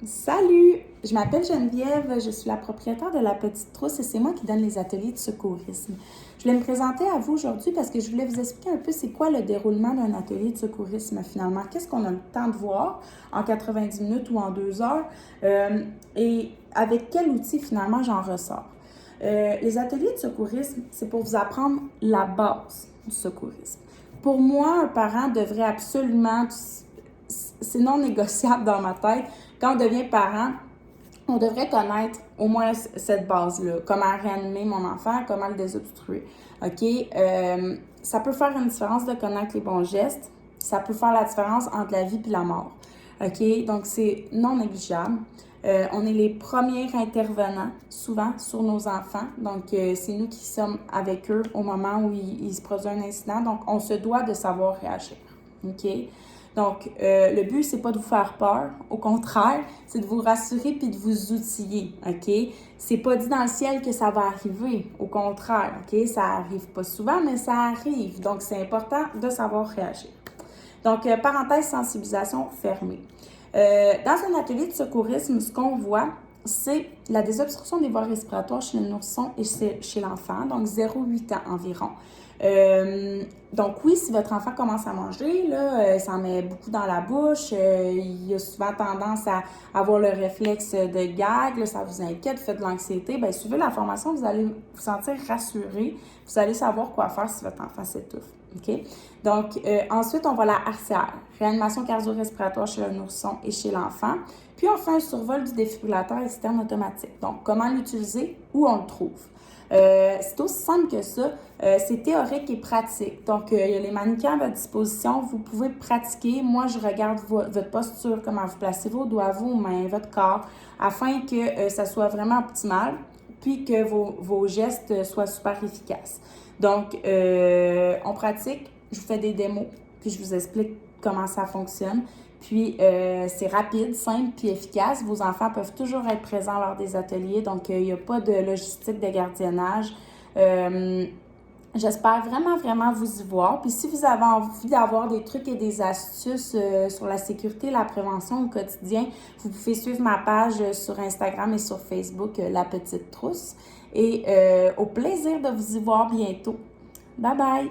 Salut! Je m'appelle Geneviève, je suis la propriétaire de La Petite Trousse et c'est moi qui donne les ateliers de secourisme. Je voulais me présenter à vous aujourd'hui parce que je voulais vous expliquer un peu c'est quoi le déroulement d'un atelier de secourisme finalement. Qu'est-ce qu'on a le temps de voir en 90 minutes ou en 2 heures et avec quel outil finalement j'en ressors. Les ateliers de secourisme, c'est pour vous apprendre la base du secourisme. Pour moi, un parent devrait absolument, c'est non négociable dans ma tête, quand on devient parent, on devrait connaître au moins cette base-là. Comment réanimer mon enfant, comment le désobstruer. OK? Ça peut faire une différence de connaître les bons gestes. Ça peut faire la différence entre la vie et la mort. OK? Donc, c'est non négligeable. On est les premiers intervenants, souvent, sur nos enfants. Donc, c'est nous qui sommes avec eux au moment où il se produit un incident. Donc, on se doit de savoir réagir. OK? Donc, le but, c'est pas de vous faire peur. Au contraire, c'est de vous rassurer puis de vous outiller, OK? C'est pas dit dans le ciel que ça va arriver. Au contraire, OK? Ça arrive pas souvent, mais ça arrive. Donc, c'est important de savoir réagir. Donc, parenthèse sensibilisation fermée. Dans un atelier de secourisme, ce qu'on voit, c'est la désobstruction des voies respiratoires chez le nourrisson et chez l'enfant, donc 0,8 ans environ. Donc oui, si votre enfant commence à manger, là, ça en met beaucoup dans la bouche, il a souvent tendance à avoir le réflexe de gag, là, ça vous inquiète, vous faites de l'anxiété, bien suivez la formation, vous allez vous sentir rassuré, vous allez savoir quoi faire si votre enfant s'étouffe. OK? Donc, ensuite, on va à la RCR, réanimation cardio-respiratoire chez le nourrisson et chez l'enfant. Puis, on fait un survol du défibrillateur externe automatique. Donc, comment l'utiliser, où on le trouve. C'est aussi simple que ça. C'est théorique et pratique. Donc, il y a les mannequins à votre disposition. Vous pouvez pratiquer. Moi, je regarde votre posture, comment vous placez vos doigts, vos mains, votre corps, afin que ça soit vraiment optimal, puis que vos gestes soient super efficaces. Donc, on pratique. Je vous fais des démos, puis je vous explique comment ça fonctionne. Puis, c'est rapide, simple, puis efficace. Vos enfants peuvent toujours être présents lors des ateliers, donc il n'y a pas de logistique de gardiennage. J'espère vraiment vous y voir. Puis si vous avez envie d'avoir des trucs et des astuces sur la sécurité et la prévention au quotidien, vous pouvez suivre ma page sur Instagram et sur Facebook, La Petite Trousse. Et au plaisir de vous y voir bientôt. Bye bye!